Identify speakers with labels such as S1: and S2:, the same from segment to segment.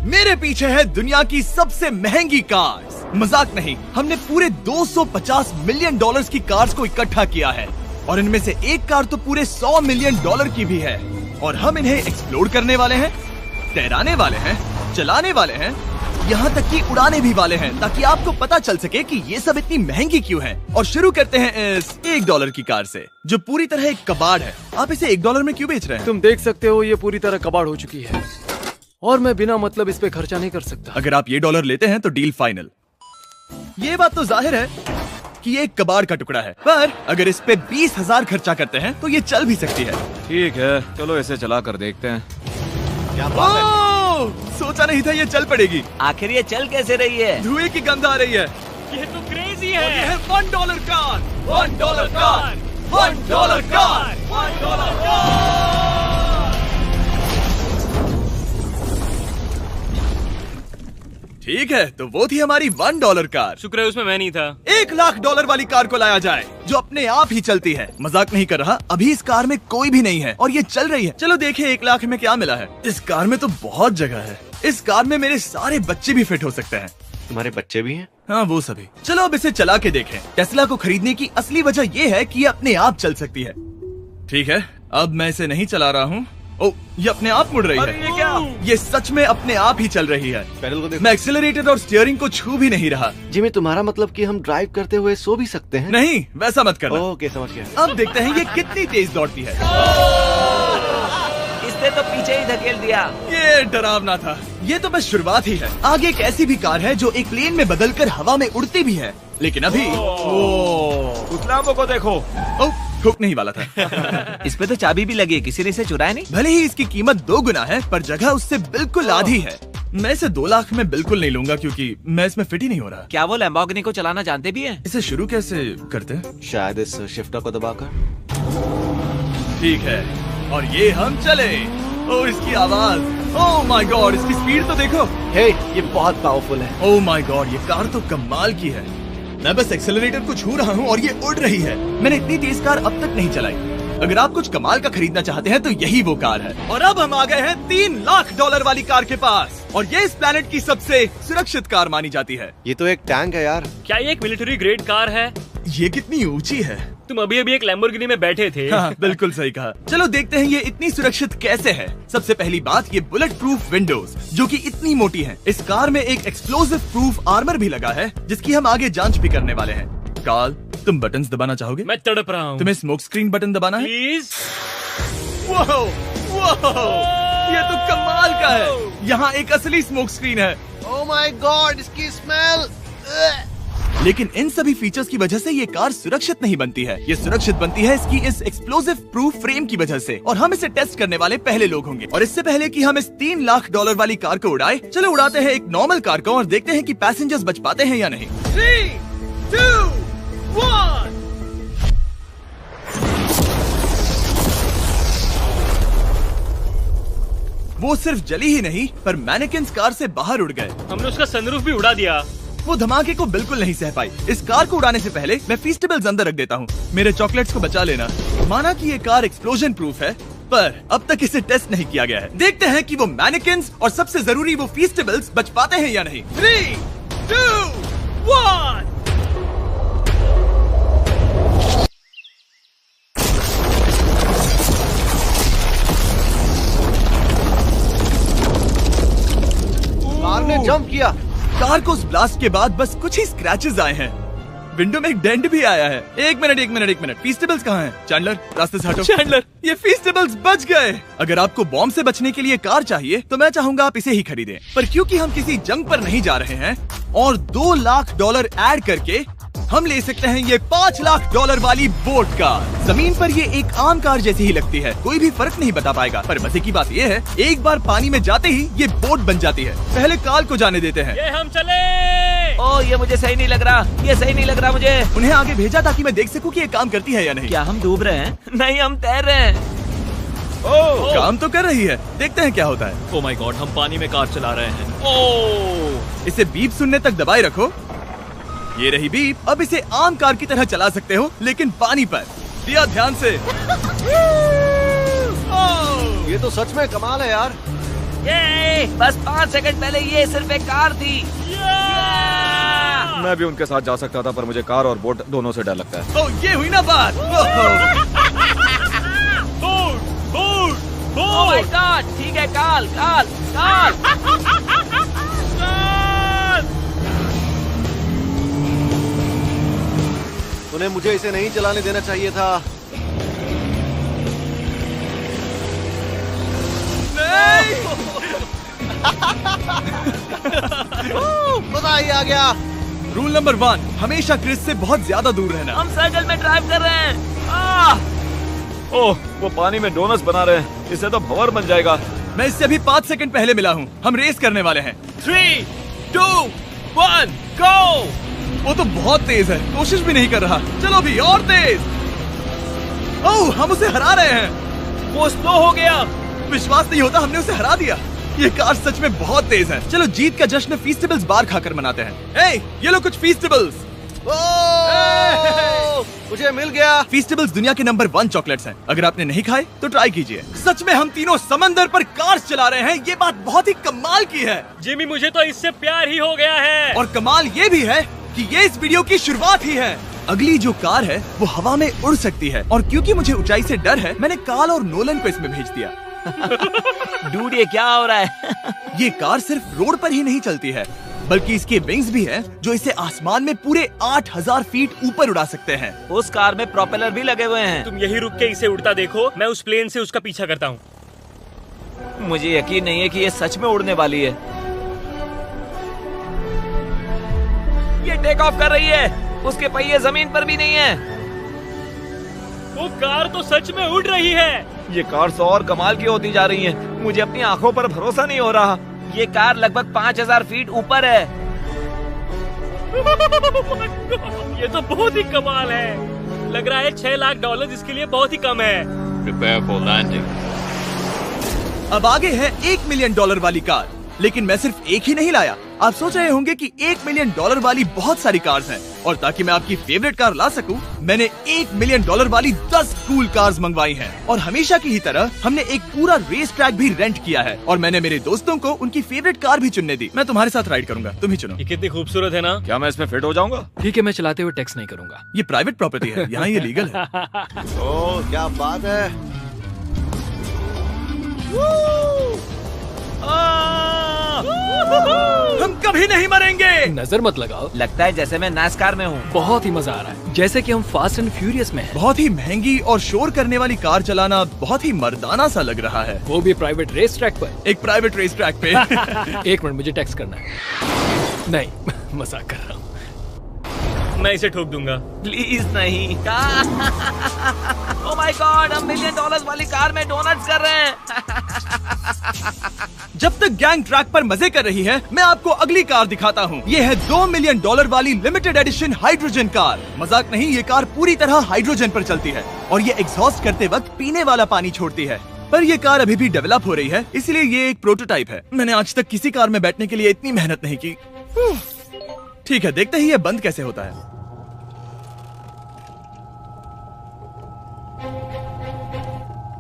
S1: मेरे पीछे है दुनिया की सबसे महंगी कार्स। मजाक नहीं, हमने पूरे 250 मिलियन डॉलर्स की कार्स को इकट्ठा किया है और इनमें से एक कार तो पूरे 100 मिलियन डॉलर की भी है। और हम इन्हें एक्सप्लोर करने वाले हैं, तैराने वाले हैं, चलाने वाले हैं, यहाँ तक कि उड़ाने भी वाले हैं, ताकि आपको पता चल सके कि ये सब इतनी महंगी क्यों है। और शुरू करते हैं इस $1 की कार से, जो पूरी तरह एक कबाड़ है। आप इसे $1 में क्यों बेच रहे हैं?
S2: तुम देख सकते हो ये पूरी तरह कबाड़ हो चुकी है और मैं बिना मतलब इस पे खर्चा नहीं कर सकता।
S1: अगर आप ये $1 लेते हैं तो डील फाइनल। ये बात तो जाहिर है कि ये एक कबाड़ का टुकड़ा है, पर अगर इस पे 20,000 खर्चा करते हैं तो ये चल भी सकती है।
S3: ठीक है, चलो इसे चला कर देखते हैं।
S1: क्या बात है? सोचा नहीं था ये चल पड़ेगी।
S4: आखिर ये चल कैसे रही है?
S1: धुएं की गंध आ रही है।
S5: ये तो क्रेजी है।
S1: और ये है $1 कार, $1 कार, $1 कार, $1 कार। ठीक है, तो वो थी हमारी $1 कार।
S5: शुक्र है उसमें मैं नहीं था।
S1: $1,00,000 वाली कार को लाया जाए, जो अपने आप ही चलती है। मजाक नहीं कर रहा, अभी इस कार में कोई भी नहीं है और ये चल रही है। चलो देखें 1 लाख में क्या मिला है। इस कार में तो बहुत जगह है। इस कार में मेरे सारे बच्चे भी फिट हो सकते हैं।
S6: तुम्हारे बच्चे भी हैं?
S1: हाँ, वो सभी। चलो अब इसे चला के देखें। टेस्ला को खरीदने की असली वजह ये है कि ये अपने आप चल सकती है। ठीक है, अब मैं इसे नहीं चला रहा हूँ। ओ, ये अपने आप मुड़ रही है।
S5: ये क्या?
S1: ये सच में अपने आप ही चल रही है।
S6: पैडल को देखो।
S1: मैं एक्सेलरेटर और स्टीयरिंग को छू भी नहीं रहा।
S6: जिमी, तुम्हारा मतलब कि हम ड्राइव करते हुए सो भी सकते हैं?
S1: नहीं, वैसा मत करना।
S6: ओके, समझ गया।
S1: अब देखते हैं ये कितनी तेज दौड़ती है।
S4: इसने तो पीछे ही धकेल दिया।
S1: ये डरावना था। ये तो बस शुरुआत ही है। आगे एक ऐसी भी कार है जो एक प्लेन में बदलकर हवा में उड़ती भी है, लेकिन अभी
S3: उस लाम्बो को देखो।
S1: ठोकने ही वाला था।
S4: इस पे तो चाबी भी लगी है, किसी ने इसे चुराया नहीं।
S1: भले ही इसकी कीमत 2 गुना है, पर जगह उससे बिल्कुल आधी है। मैं इसे 2 लाख में बिल्कुल नहीं लूंगा, क्योंकि मैं इसमें फिट ही नहीं हो रहा।
S4: क्या वो लैम्बोर्गिनी को चलाना जानते भी हैं?
S1: इसे शुरू कैसे करते हैं?
S6: शायद इस शिफ्टर को दबाकर।
S1: ठीक है, और ये हम चले। ओ, इसकी आवाज, ओह माय गॉड, इसकी स्पीड तो देखो।
S6: हे, ये बहुत पावरफुल है।
S1: ओह माय गॉड, ये कार तो कमाल की है। मैं बस एक्सेलरेटर को छू रहा हूँ और ये उड़ रही है। मैंने इतनी तेज कार अब तक नहीं चलाई। अगर आप कुछ कमाल का खरीदना चाहते हैं तो यही वो कार है। और अब हम आ गए हैं $3,00,000 वाली कार के पास, और ये इस प्लेनेट की सबसे सुरक्षित कार मानी जाती है।
S6: ये तो एक टैंक है यार।
S5: क्या ये एक मिलिट्री ग्रेड कार है?
S1: ये कितनी ऊंची है।
S5: तुम अभी अभी एक लैम्बोर्गिनी में बैठे थे।
S1: हाँ, बिल्कुल सही कहा। चलो देखते हैं ये इतनी सुरक्षित कैसे है। सबसे पहली बात, ये बुलेट प्रूफ विंडोज, जो कि इतनी मोटी हैं। इस कार में एक एक्सप्लोसिव प्रूफ आर्मर भी लगा है, जिसकी हम आगे जांच भी करने वाले हैं। कार्ल, तुम बटन्स दबाना चाहोगे?
S5: मैं तड़प रहा हूँ।
S1: तुम्हें स्मोक स्क्रीन बटन दबाना है?
S5: प्लीज।
S1: वाओ, वाओ, ये तो कमाल का है। यहाँ एक असली स्मोक स्क्रीन है।
S6: ओह माय गॉड, इसकी स्मेल।
S1: लेकिन इन सभी फीचर्स की वजह से ये कार सुरक्षित नहीं बनती है। ये सुरक्षित बनती है इसकी इस एक्सप्लोसिव प्रूफ फ्रेम की वजह से, और हम इसे टेस्ट करने वाले पहले लोग होंगे। और इससे पहले कि हम इस $3,00,000 वाली कार को उड़ाए, चलो उड़ाते हैं एक नॉर्मल कार को और देखते हैं कि पैसेंजर्स बच पाते हैं या नहीं। 3, 2, 1। वो सिर्फ जली ही नहीं, पर मैनेकिन्स कार से बाहर उड़ गए।
S5: हमने उसका सनरूफ भी उड़ा दिया।
S1: वो धमाके को बिल्कुल नहीं सह पाई। इस कार को उड़ाने से पहले मैं फीस्टेबल्स अंदर रख देता हूँ। मेरे चॉकलेट्स को बचा लेना। माना कि ये कार एक्सप्लोजन प्रूफ है, पर अब तक इसे टेस्ट नहीं किया गया है। देखते हैं कि वो मैनेकिन्स और सबसे जरूरी वो फीस्टेबल्स बच पाते हैं या नहीं। 3, 2, 1।
S6: कार ने जंप किया।
S1: कार को उस ब्लास्ट के बाद बस कुछ ही स्क्रैचेस आए हैं। विंडो में एक डेंट भी आया है। एक मिनट, फीस्टेबल्स कहाँ हैं? चैंडलर, रास्ते से हटो। चैंडलर, ये फीस्टेबल्स बच गए। अगर आपको बॉम्ब से बचने के लिए कार चाहिए तो मैं चाहूंगा आप इसे ही खरीदें। पर क्योंकि हम किसी जंग पर नहीं जा रहे हैं और $2,00,000 ऐड करके हम ले सकते हैं ये $5,00,000 वाली बोट कार। जमीन पर ये एक आम कार जैसी ही लगती है, कोई भी फर्क नहीं बता पाएगा। पर मजे की बात ये है, एक बार पानी में जाते ही ये बोट बन जाती है। पहले कार्ल को जाने देते हैं।
S5: ये हम चले।
S4: ओह, ये मुझे सही नहीं लग रहा। ये सही नहीं लग रहा मुझे।
S1: उन्हें आगे भेजा ताकि मैं देख सकूं कि ये काम करती है या नहीं।
S4: क्या हम डूब रहे हैं? नहीं, हम तैर रहे हैं।
S1: ओह, काम तो कर रही है। देखते हैं क्या होता है।
S5: ओह माय गॉड, हम पानी में कार चला रहे हैं। ओह,
S1: इसे बीप सुनने तक दबाए रखो। ये रही बीप। अब इसे आम कार की तरह चला सकते हो, लेकिन पानी पर। दिया ध्यान से।
S6: ये तो सच में कमाल है यार।
S4: ये बस 5 सेकंड पहले ये सिर्फ एक कार थी।
S3: मैं भी उनके साथ जा सकता था, पर मुझे कार और बोट दोनों से डर लगता है।
S1: ओ ये हुई ना बात।
S4: ओह माय गॉड, ठीक है, काल काल काल।
S6: उन्हें मुझे इसे नहीं चलाने देना चाहिए था। मजा ही आ गया।
S1: रूल नंबर 1, हमेशा क्रिस से बहुत ज्यादा दूर रहना।
S4: हम सर्कल में ड्राइव कर रहे हैं।
S3: ओह, वो पानी में डोनट्स बना रहे हैं। इससे तो भंवर बन जाएगा।
S1: मैं इससे अभी 5 सेकंड पहले मिला हूँ। हम रेस करने वाले हैं।
S5: 3, 2, 1, गो।
S1: वो तो बहुत तेज है, कोशिश भी नहीं कर रहा। चलो भी और तेज। ओह, हम उसे हरा रहे हैं।
S5: वो स्लो हो गया।
S1: विश्वास नहीं होता, हमने उसे हरा दिया। ये कार सच में बहुत तेज है। चलो जीत का जश्न फीस्टेबल्स बार खाकर मनाते हैं। ए, ये लो कुछ फीस्टेबल्स।
S6: मुझे मिल गया।
S1: फीस्टेबल्स दुनिया के नंबर 1 चॉकलेट्स हैं। अगर आपने नहीं खाए तो ट्राई कीजिए। सच में हम तीनों समंदर पर कार्स चला रहे हैं। ये बात बहुत ही कमाल की है।
S5: जिमी, मुझे तो इससे प्यार ही हो गया है।
S1: और कमाल ये भी है कि ये इस वीडियो की शुरुआत ही है। अगली जो कार है वो हवा में उड़ सकती है, और क्योंकि मुझे ऊंचाई से डर है, मैंने काल और नोलन को इसमें भेज दिया।
S4: डूड, ये क्या हो रहा है?
S1: ये कार सिर्फ रोड पर ही नहीं चलती है, बल्कि इसके विंग्स भी हैं, जो इसे आसमान में पूरे 8000 फीट ऊपर उड़ा सकते हैं।
S4: उस कार में प्रोपेलर भी लगे हुए हैं।
S5: तुम यही रुक के इसे उड़ता देखो, मैं उस प्लेन से उसका पीछा करता हूँ।
S4: मुझे यकीन नहीं है कि ये सच में उड़ने वाली है। ये टेक ऑफ कर रही है। उसके पहिए जमीन पर भी नहीं है।
S5: वो कार तो सच में उड़ रही है।
S3: ये कार्स और कमाल की होती जा रही हैं। मुझे अपनी आंखों पर भरोसा नहीं हो रहा।
S4: ये कार लगभग 5000 फीट ऊपर है।
S5: ये तो बहुत ही कमाल है। लग रहा है $6 लाख इसके लिए बहुत ही कम है।
S7: Prepare for landing.
S1: अब आगे है $1 मिलियन वाली कार। लेकिन मैं सिर्फ एक ही नहीं लाया। आप सोच रहे होंगे कि $1 मिलियन वाली बहुत सारी कार्स हैं, और ताकि मैं आपकी फेवरेट कार ला सकूं, मैंने $1 मिलियन वाली 10 कूल कार्स मंगवाई हैं। और हमेशा की ही तरह हमने एक पूरा रेस ट्रैक भी रेंट किया है, और मैंने मेरे दोस्तों को उनकी फेवरेट कार भी चुनने दी। मैं तुम्हारे साथ राइड करूंगा, तुम ही चुनो।
S5: ये कितनी खूबसूरत है ना।
S3: क्या मैं इसमें फिट हो जाऊंगा?
S2: ठीक है, मैं चलाते हुए टेक्स्ट नहीं करूंगा।
S1: ये प्राइवेट प्रॉपर्टी है, यहाँ ये लीगल है।
S6: ओह, क्या बात है।
S1: हम कभी नहीं मरेंगे।
S2: नजर मत लगाओ।
S4: लगता है जैसे मैं नासकार में हूँ।
S2: बहुत ही मजा आ रहा है, जैसे कि हम फास्ट एंड फ्यूरियस में हैं।
S1: बहुत ही महंगी और शोर करने वाली कार चलाना बहुत ही मर्दाना सा लग रहा है।
S2: वो भी प्राइवेट रेस ट्रैक पर।
S1: एक प्राइवेट रेस ट्रैक पे।
S2: 1 मिनट, मुझे टेक्स्ट करना है। नहीं, मजाक कर रहा हूँ।
S5: मैं इसे ठोक दूंगा।
S4: प्लीज नहीं। ओह माय गॉड, हम $1 मिलियन वाली कार में डोनट्स कर रहे हैं।
S1: जब तक गैंग ट्रैक पर मजे कर रही है, मैं आपको अगली कार दिखाता हूँ। ये है $2 मिलियन वाली लिमिटेड एडिशन हाइड्रोजन कार। मजाक नहीं, ये कार पूरी तरह हाइड्रोजन पर चलती है, और ये एग्जॉस्ट करते वक्त पीने वाला पानी छोड़ती है। पर ये कार अभी भी डेवलप हो रही है, इसलिए ये एक प्रोटोटाइप है। मैंने आज तक किसी कार में बैठने के लिए इतनी मेहनत नहीं की। ठीक है, देखते ही ये बंद कैसे होता है।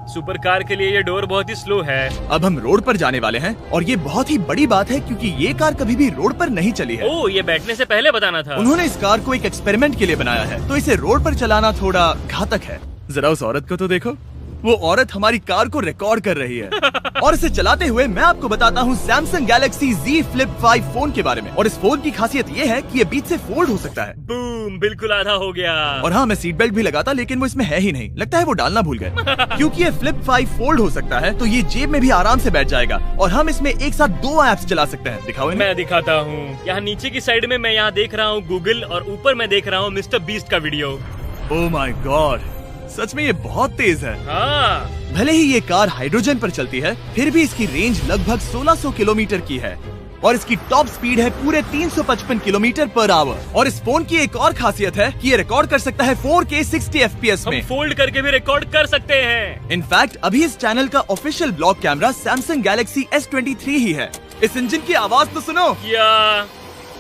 S5: सुपर कार के लिए ये डोर बहुत ही स्लो है।
S1: अब हम रोड पर जाने वाले हैं, और ये बहुत ही बड़ी बात है क्योंकि ये कार कभी भी रोड पर नहीं चली है।
S5: ओह, ये बैठने से पहले बताना था।
S1: उन्होंने इस कार को एक एक्सपेरिमेंट के लिए बनाया है, तो इसे रोड पर चलाना थोड़ा घातक है। जरा उस औरत को तो देखो, वो औरत हमारी कार को रिकॉर्ड कर रही है। और इसे चलाते हुए मैं आपको बताता हूँ Samsung Galaxy Z Flip 5 phone के बारे में। और इस फोन की खासियत ये है कि ये बीच से फोल्ड हो सकता है।
S5: बूम, बिल्कुल आधा हो गया।
S1: और हाँ, मैं सीट बेल्ट भी लगाता, लेकिन वो इसमें है ही नहीं। लगता है वो डालना भूल गए। क्योंकि ये Flip 5 फोल्ड हो सकता है, तो ये जेब में भी आराम से बैठ जाएगा, और हम इसमें एक साथ 2 ऐप्स चला सकते हैं। दिखाओ इन्हें।
S5: मैं दिखाता हूँ। यहाँ नीचे की साइड में मैं यहाँ देख रहा हूँ गूगल, और ऊपर मैं देख रहा हूँ मिस्टर बीस्ट का वीडियो।
S1: ओह माय गॉड, सच में ये बहुत तेज है।
S5: हाँ,
S1: भले ही ये कार हाइड्रोजन पर चलती है, फिर भी इसकी रेंज लगभग 1600 किलोमीटर की है, और इसकी टॉप स्पीड है पूरे 355 किलोमीटर पर आवर। और इस फोन की एक और खासियत है कि ये रिकॉर्ड कर सकता है 4K 60 FPS
S5: हम
S1: में।
S5: फोल्ड करके भी रिकॉर्ड कर सकते हैं।
S1: इनफैक्ट अभी इस चैनल का official blog camera Samsung Galaxy S23 ही है। इस इंजन की आवाज तो सुनो।
S5: या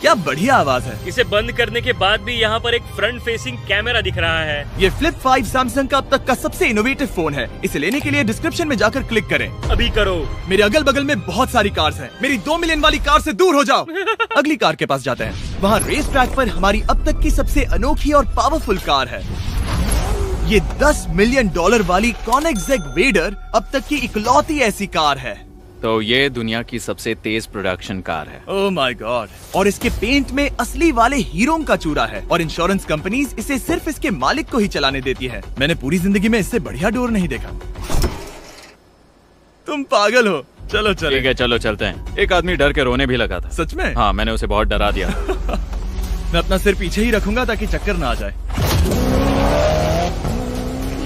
S1: क्या बढ़िया आवाज है।
S5: इसे बंद करने के बाद भी यहाँ पर एक फ्रंट फेसिंग कैमरा दिख रहा है।
S1: ये फ्लिप 5 सैमसंग का अब तक का सबसे इनोवेटिव फोन है। इसे लेने के लिए डिस्क्रिप्शन में जाकर क्लिक करें।
S5: अभी करो।
S1: मेरे अगल बगल में बहुत सारी कार्स हैं। मेरी 2 मिलियन वाली कार से दूर हो जाओ। अगली कार के पास जाते हैं। वहाँ रेस ट्रैक पर हमारी अब तक की सबसे अनोखी और पावरफुल कार है। ये $10 मिलियन वाली कॉनिग्सेग वेडर अब तक की इकलौती ऐसी कार है।
S7: तो ये दुनिया की सबसे तेज प्रोडक्शन कार है।
S1: Oh my God. और इसके पेंट में असली वाले हीरो का चूरा है और इंश्योरेंस कंपनीज इसे सिर्फ इसके मालिक को ही चलाने देती है। मैंने पूरी जिंदगी में इससे बढ़िया डोर नहीं देखा। तुम पागल हो। चलो चलो।
S7: ठीक है चलो चलते हैं। एक आदमी डर के रोने भी लगा था।
S1: सच में?
S7: हाँ, मैंने उसे बहुत डरा दिया।
S1: मैं अपना सिर पीछे ही रखूंगा ताकि चक्कर ना आ जाए।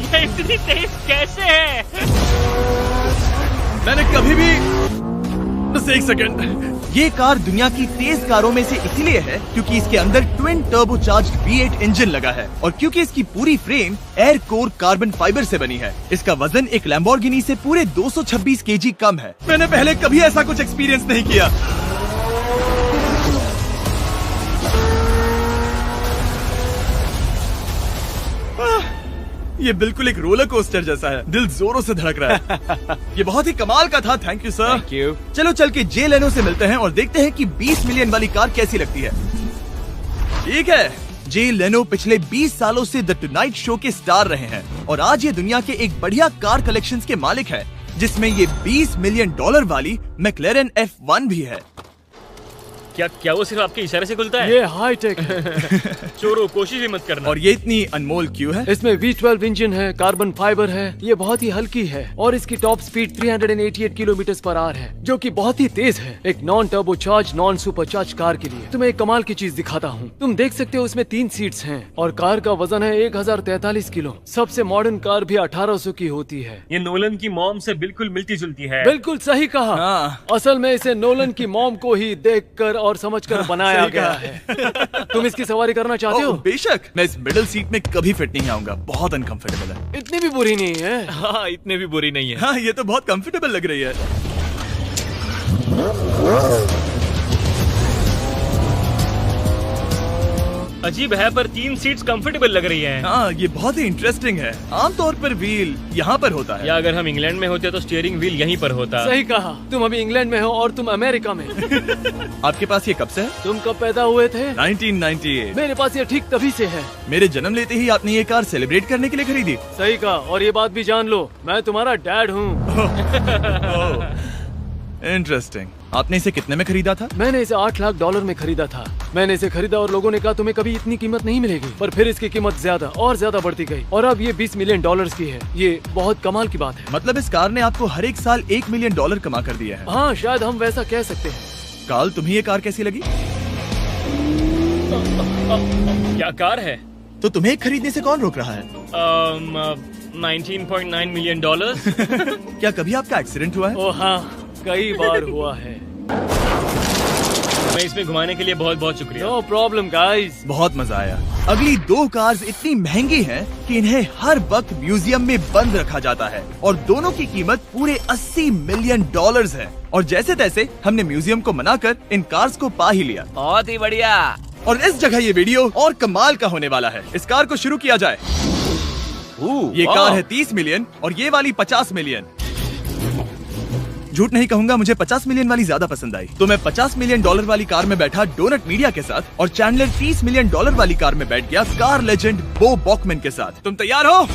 S5: ये इतनी तेज कैसे है?
S1: मैंने कभी भी बस एक सेकंड। ये कार दुनिया की तेज कारों में से इसलिए है क्योंकि इसके अंदर ट्विन टर्बोचार्ज्ड V8 इंजन लगा है और क्योंकि इसकी पूरी frame air core carbon fibre से बनी है। इसका वजन एक लैम्बोर्गिनी से पूरे 226 kg कम है। मैंने पहले कभी ऐसा कुछ एक्सपीरियंस नहीं किया। ये बिल्कुल एक रोलर कोस्टर जैसा है। दिल जोरों से धड़क रहा है। ये बहुत ही कमाल का था। Thank you sir.
S7: Thank you.
S1: चलो चल के जे लेनो से मिलते हैं और देखते हैं कि 20 मिलियन वाली कार कैसी लगती है। ठीक है, जे लेनो पिछले 20 सालों से द टुनाइट शो के स्टार रहे हैं और आज ये दुनिया के एक बढ़िया कार कलेक्शंस के मालिक है, जिसमें ये $20 मिलियन वाली मैक्लेरन F1 भी है।
S5: क्या वो सिर्फ आपके इशारे से खुलता है?
S2: ये हाई टेक है।
S5: चोरों, कोशिश भी मत करना।
S1: और ये इतनी अनमोल क्यों है?
S2: इसमें V12 इंजन है, कार्बन फाइबर है, ये बहुत ही हल्की है और इसकी top speed 388 kilometre per hour है, जो कि बहुत ही तेज है एक non turbocharge non supercharge car के लिए। तुम्हें एक कमाल की चीज दिखाता हूँ। तुम देख सकते हो इसमें 3 सीट्स हैं और कार का वजन है 1043 किलो। सबसे मॉडर्न कार भी 1800 की होती है।
S5: ये नोलन की मॉम से बिल्कुल मिलती जुलती है।
S2: बिल्कुल सही कहा।
S1: हाँ।
S2: असल में इसे नोलन की मॉम को ही देखकर और समझकर बनाया
S1: सही
S2: गया
S1: कहा।
S2: है। तुम इसकी सवारी करना चाहते हो?
S1: बेशक। मैं इस मिडिल सीट में कभी फिट नहीं आऊंगा। बहुत अनकंफर्टेबल है।
S2: इतनी भी बुरी नहीं है।
S3: हाँ, इतने भी बुरी नहीं है।
S1: हाँ, ये तो बहुत कंफर्टेबल लग रही है।
S5: अजीब है पर 3 सीट्स कंफर्टेबल लग रही हैं।
S1: हाँ, ये बहुत ही इंटरेस्टिंग है। आमतौर पर व्हील यहाँ पर होता है।
S5: या अगर हम इंग्लैंड में होते तो स्टीयरिंग व्हील यहीं पर होता।
S2: सही कहा। तुम अभी इंग्लैंड में हो और तुम अमेरिका में।
S1: आपके पास ये कब से है?
S2: तुम कब पैदा हुए थे?
S1: 1998।
S2: मेरे पास ये ठीक तभी से है।
S1: मेरे जन्म लेते ही आपने ये कार सेलिब्रेट करने के लिए खरीदी।
S2: सही कहा। और ये बात भी जान लो, मैं तुम्हारा डैड हूँ।
S1: इंटरेस्टिंग। आपने इसे कितने में खरीदा था?
S2: मैंने इसे $8 लाख में खरीदा था। मैंने इसे खरीदा और लोगों ने कहा तुम्हें कभी इतनी कीमत नहीं मिलेगी, पर फिर इसकी कीमत ज्यादा और ज्यादा बढ़ती गई और अब ये $20 मिलियन की है। ये बहुत कमाल की बात है।
S1: मतलब इस कार ने आपको हर एक साल $1 मिलियन कमा कर दिया है।
S2: हाँ, शायद हम वैसा कह सकते हैं।
S1: काल, तुम्हें ये कार कैसी लगी?
S5: क्या कार है?
S1: तो तुम्हें खरीदने से कौन रोक रहा है?
S5: 19.9 मिलियन डॉलर।
S1: क्या कभी आपका एक्सीडेंट हुआ है?
S2: ओ हाँ, कई बार हुआ है।
S5: मैं इसमें घुमाने के लिए बहुत बहुत शुक्रिया।
S2: No problem guys.
S1: बहुत मजा आया। अगली 2 कार्स इतनी महंगी हैं कि इन्हें हर वक्त म्यूजियम में बंद रखा जाता है और दोनों की कीमत पूरे $80 मिलियन है। और जैसे तैसे हमने म्यूजियम को मनाकर इन कार्स को पा ही लिया।
S4: बहुत ही बढ़िया।
S1: और इस जगह ये वीडियो और कमाल का होने वाला है। इस कार को शुरू किया जाए। ये कार है 30 मिलियन और ये वाली 50 मिलियन। झूठ नहीं कहूंगा, मुझे 50 मिलियन वाली ज्यादा पसंद आई। तो मैं $50 मिलियन वाली कार में बैठा डोनट मीडिया के साथ और चैंडलर $30 मिलियन वाली कार में बैठ गया कार लेजेंड बो बॉकमैन के साथ। तुम तैयार हो?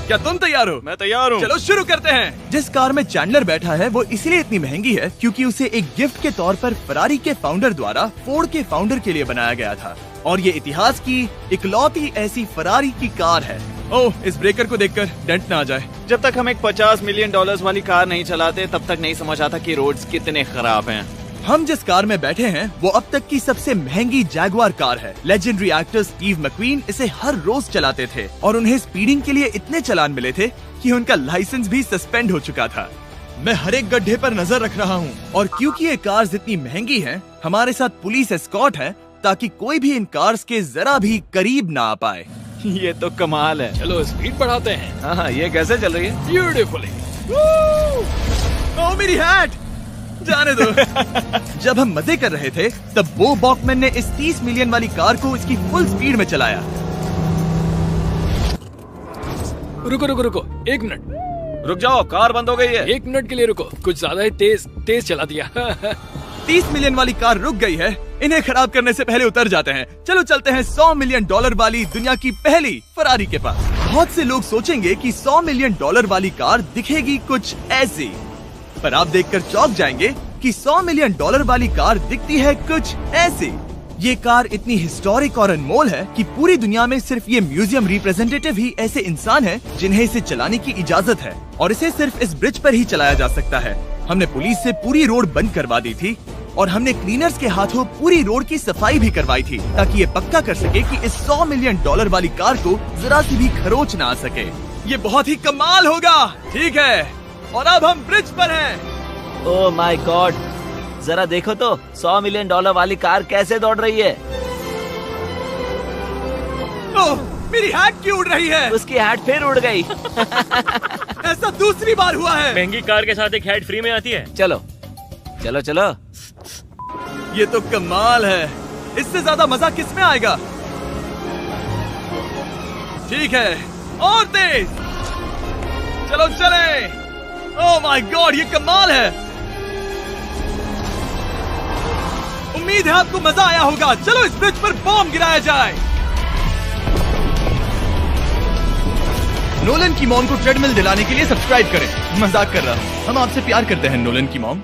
S1: क्या तुम तैयार हो?
S3: मैं तैयार हूँ।
S1: चलो शुरू करते हैं। जिस कार में चैंडलर बैठा है वो इसलिए इतनी महंगी है क्योंकि उसे एक गिफ्ट के तौर पर फरारी के फाउंडर द्वारा फोर्ड के फाउंडर के लिए बनाया गया था और ये इतिहास की इकलौती ऐसी फरारी की कार है। ओह, इस ब्रेकर को देखकर डेंट ना आ जाए।
S7: जब तक हम एक $50 मिलियन वाली कार नहीं चलाते तब तक नहीं समझ आता कि रोड्स कितने खराब हैं।
S1: हम जिस कार में बैठे हैं वो अब तक की सबसे महंगी जैगुआर कार है। लेजेंडरी एक्टर स्टीव मैक्वीन इसे हर रोज चलाते थे और उन्हें स्पीडिंग के लिए इतने चालान मिले थे कि उनका लाइसेंस भी सस्पेंड हो चुका था। मैं हर एक गड्ढे पर नजर रख रहा हूँ और क्योंकि ये कार्स इतनी महंगी हैं, हमारे साथ पुलिस एस्कॉर्ट है ताकि कोई भी इन कार्स के जरा भी करीब ना आ पाए।
S7: ये तो कमाल है।
S2: चलो स्पीड बढ़ाते हैं।
S3: हाँ, ये कैसे चल रही है?
S2: ब्यूटीफुली।
S1: ओह, मेरी हैट! जाने दो। जब हम मजे कर रहे थे तब बो बॉकमैन ने इस 30 मिलियन वाली कार को इसकी फुल स्पीड में चलाया।
S2: रुको रुको रुको, 1 मिनट।
S3: रुक जाओ, कार बंद हो गई है।
S2: 1 मिनट के लिए रुको, कुछ ज्यादा ही तेज चला दिया।
S1: 30 मिलियन वाली कार रुक गई है। इन्हें खराब करने से पहले उतर जाते हैं। चलो चलते हैं $100 मिलियन वाली दुनिया की पहली फरारी के पास। बहुत से लोग सोचेंगे कि $100 मिलियन वाली कार दिखेगी कुछ ऐसी, पर आप देखकर चौंक जाएंगे कि $100 मिलियन वाली कार दिखती है कुछ ऐसी। ये कार इतनी हिस्टोरिक और अनमोल है कि पूरी दुनिया में सिर्फ ये म्यूजियम रिप्रेजेंटेटिव ही ऐसे इंसान हैं जिन्हें इसे चलाने की इजाजत है, और इसे सिर्फ इस ब्रिज पर ही चलाया जा सकता है। हमने पुलिस से पूरी रोड बंद करवा दी थी और हमने क्लीनर्स के हाथों पूरी रोड की सफाई भी करवाई थी, ताकि ये पक्का कर सके कि इस $100 मिलियन वाली कार को जरा सी भी खरोच ना आ सके। ये बहुत ही कमाल होगा, ठीक है? और अब हम ब्रिज पर हैं।
S4: ओह माय गॉड, जरा देखो तो $100 मिलियन वाली कार कैसे दौड़ रही है।
S1: ओह, मेरी हैट क्यों उड़ रही है?
S4: उसकी हैट फिर उड़ गई।
S1: ऐसा दूसरी बार हुआ है।
S5: महंगी कार के साथ एक हैट फ्री में आती है।
S4: चलो चलो चलो।
S1: ये तो कमाल है, इससे ज्यादा मजा किसमें आएगा? ठीक है, और तेज चलो चले। ओह माय गॉड, ये कमाल है। उम्मीद है आपको मजा आया होगा। चलो इस ब्रिज पर बॉम्ब गिराया जाए। नोलन की मॉम को ट्रेडमिल दिलाने के लिए सब्सक्राइब करें। मजाक कर रहा हूँ, हम आपसे प्यार करते हैं नोलन की मॉम।